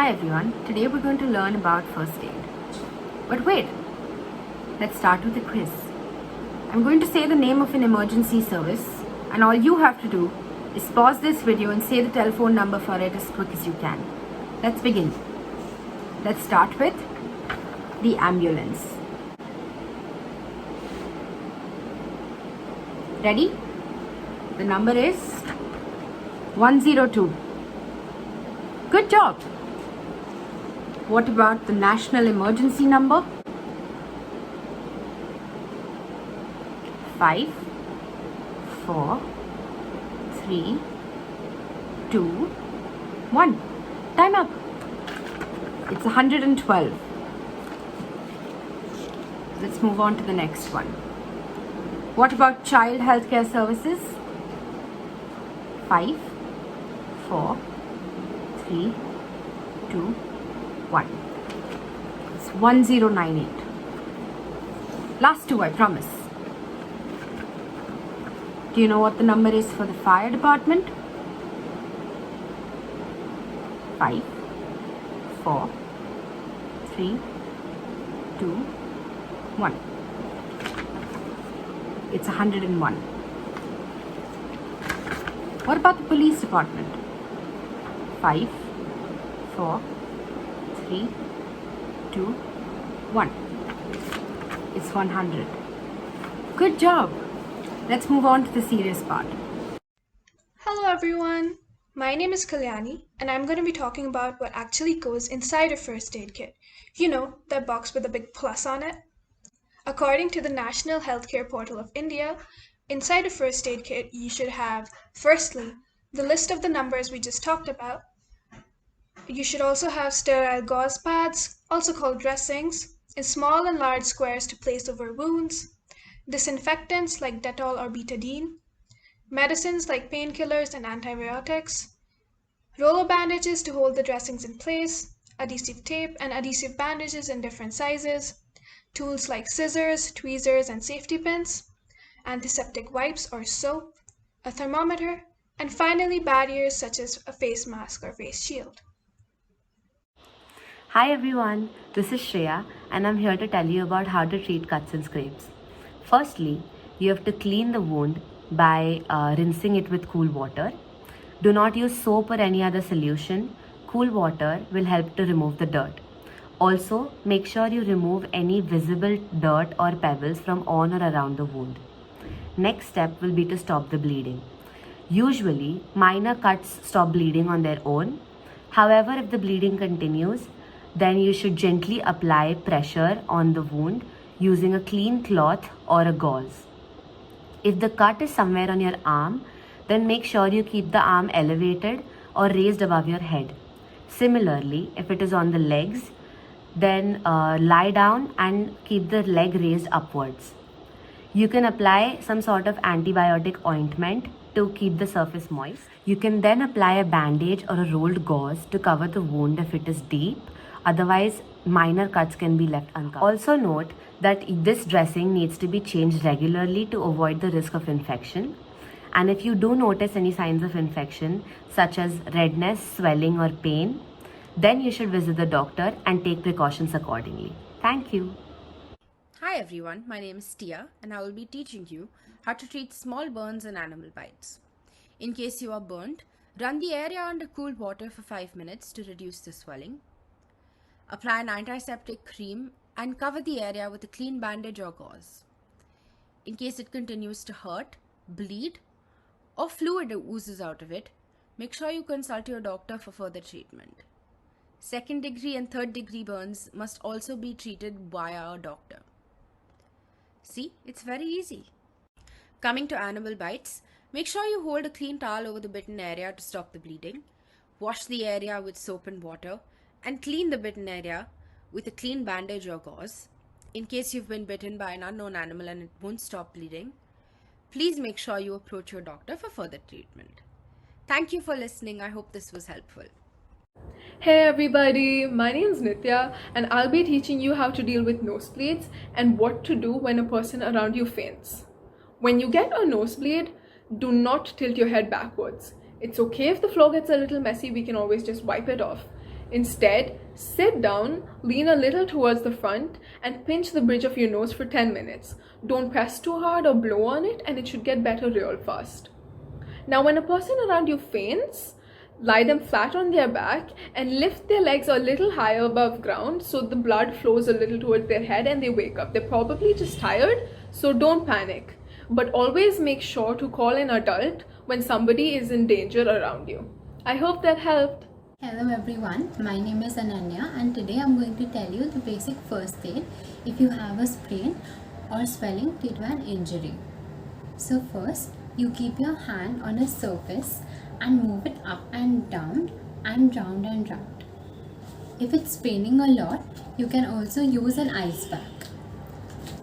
Hi everyone, today we're going to learn about first aid. But wait, let's start with a quiz. I'm going to say the name of an emergency service, and all you have to do is pause this video and say the telephone number for it as quick as you can. Let's begin. Let's start with the ambulance. Ready? The number is 102. Good job. What about the national emergency number? 5, 4, 3, 2, 1. Time up. It's 112. Let's move on to the next one. What about child healthcare services? 5, 4, 3, 2, 1. It's 1098. Last two, I promise. Do you know what the number is for the fire department? 5, 4, 3, 2, 1. It's 101. What about the police department? 5, 4, 3, 2, 1. It's 100. Good job. Let's move on to the serious part. Hello everyone, my name is Kalyani and I'm going to be talking about what actually goes inside a first aid kit. You know, that box with a big plus on it? According to the National Healthcare Portal of India, inside a first aid kit you should have, firstly, the list of the numbers we just talked about. You should also have sterile gauze pads, also called dressings, in small and large squares to place over wounds, disinfectants like Dettol or betadine, medicines like painkillers and antibiotics, roller bandages to hold the dressings in place, adhesive tape and adhesive bandages in different sizes, tools like scissors, tweezers, and safety pins, antiseptic wipes or soap, a thermometer, and finally barriers such as a face mask or face shield. Hi everyone, this is Shreya and I'm here to tell you about how to treat cuts and scrapes. Firstly, you have to clean the wound by rinsing it with cool water. Do not use soap or any other solution. Cool water will help to remove the dirt. Also, make sure you remove any visible dirt or pebbles from on or around the wound. Next step will be to stop the bleeding. Usually, minor cuts stop bleeding on their own. However, if the bleeding continues, then you should gently apply pressure on the wound using a clean cloth or a gauze. If the cut is somewhere on your arm, then make sure you keep the arm elevated or raised above your head. Similarly, if it is on the legs, then lie down and keep the leg raised upwards. You can apply some sort of antibiotic ointment to keep the surface moist. You can then apply a bandage or a rolled gauze to cover the wound if it is deep. Otherwise, minor cuts can be left uncovered. Also note that this dressing needs to be changed regularly to avoid the risk of infection. And if you do notice any signs of infection, such as redness, swelling, or pain, then you should visit the doctor and take precautions accordingly. Thank you. Hi everyone, my name is Tia and I will be teaching you how to treat small burns and animal bites. In case you are burnt, run the area under cool water for 5 minutes to reduce the swelling. Apply an antiseptic cream and cover the area with a clean bandage or gauze. In case it continues to hurt, bleed, or fluid oozes out of it, make sure you consult your doctor for further treatment. Second degree and third degree burns must also be treated by a doctor. See, it's very easy. Coming to animal bites, make sure you hold a clean towel over the bitten area to stop the bleeding. Wash the area with soap and water and clean the bitten area with a clean bandage or gauze. In case you've been bitten by an unknown animal and it won't stop bleeding, please make sure you approach your doctor for further treatment. Thank you for listening. I hope this was helpful. Hey everybody, my name is Nitya and I'll be teaching you how to deal with nosebleeds and what to do when a person around you faints. When you get a nosebleed, do not tilt your head backwards. It's okay if the floor gets a little messy, we can always just wipe it off. Instead, sit down, lean a little towards the front, and pinch the bridge of your nose for 10 minutes. Don't press too hard or blow on it, and it should get better real fast. Now, when a person around you faints, lie them flat on their back and lift their legs a little higher above ground so the blood flows a little towards their head and they wake up. They're probably just tired, so don't panic. But always make sure to call an adult when somebody is in danger around you. I hope that helped. Hello everyone, my name is Ananya and today I'm going to tell you the basic first aid if you have a sprain or swelling due to an injury. So first, you keep your hand on a surface and move it up and down and round and round. If it's paining a lot, you can also use an ice pack.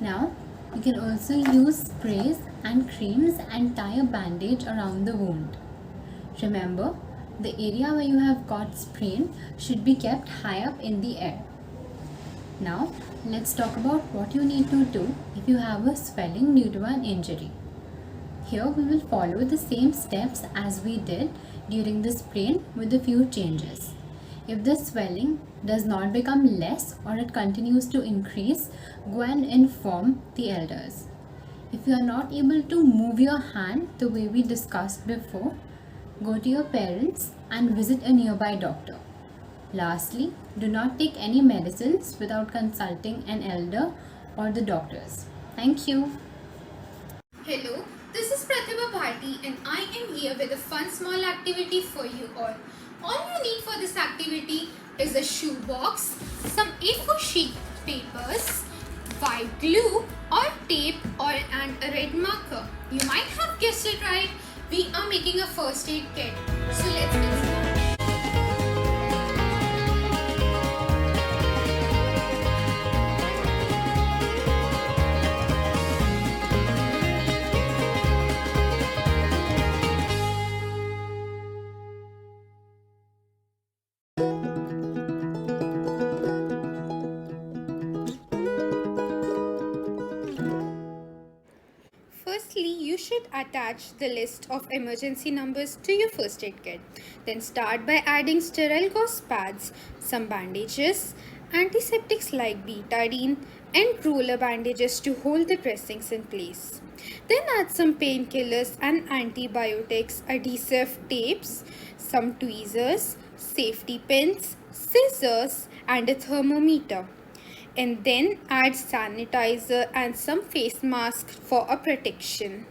Now, you can also use sprays and creams and tie a bandage around the wound. Remember, the area where you have got sprain should be kept high up in the air. Now, let's talk about what you need to do if you have a swelling due to an injury. Here we will follow the same steps as we did during the sprain with a few changes. If the swelling does not become less or it continues to increase, go and inform the elders. If you are not able to move your hand the way we discussed before, go to your parents and visit a nearby doctor. Lastly, do not take any medicines without consulting an elder or the doctors. Thank you. Hello, this is Pratibha Bharti and I am here with a fun small activity for you all. All you need for this activity is a shoe box, some A4 sheet papers, white glue or tape or a red marker. You might have guessed it right, we are making a first aid kit. So let's get started. Firstly, you should attach the list of emergency numbers to your first aid kit. Then start by adding sterile gauze pads, some bandages, antiseptics like betadine, and roller bandages to hold the dressings in place. Then add some painkillers and antibiotics, adhesive tapes, some tweezers, safety pins, scissors, and a thermometer. And then add sanitizer and some face mask for a protection.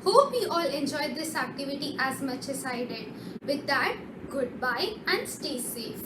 Hope you all enjoyed this activity as much as I did. With that, goodbye and stay safe.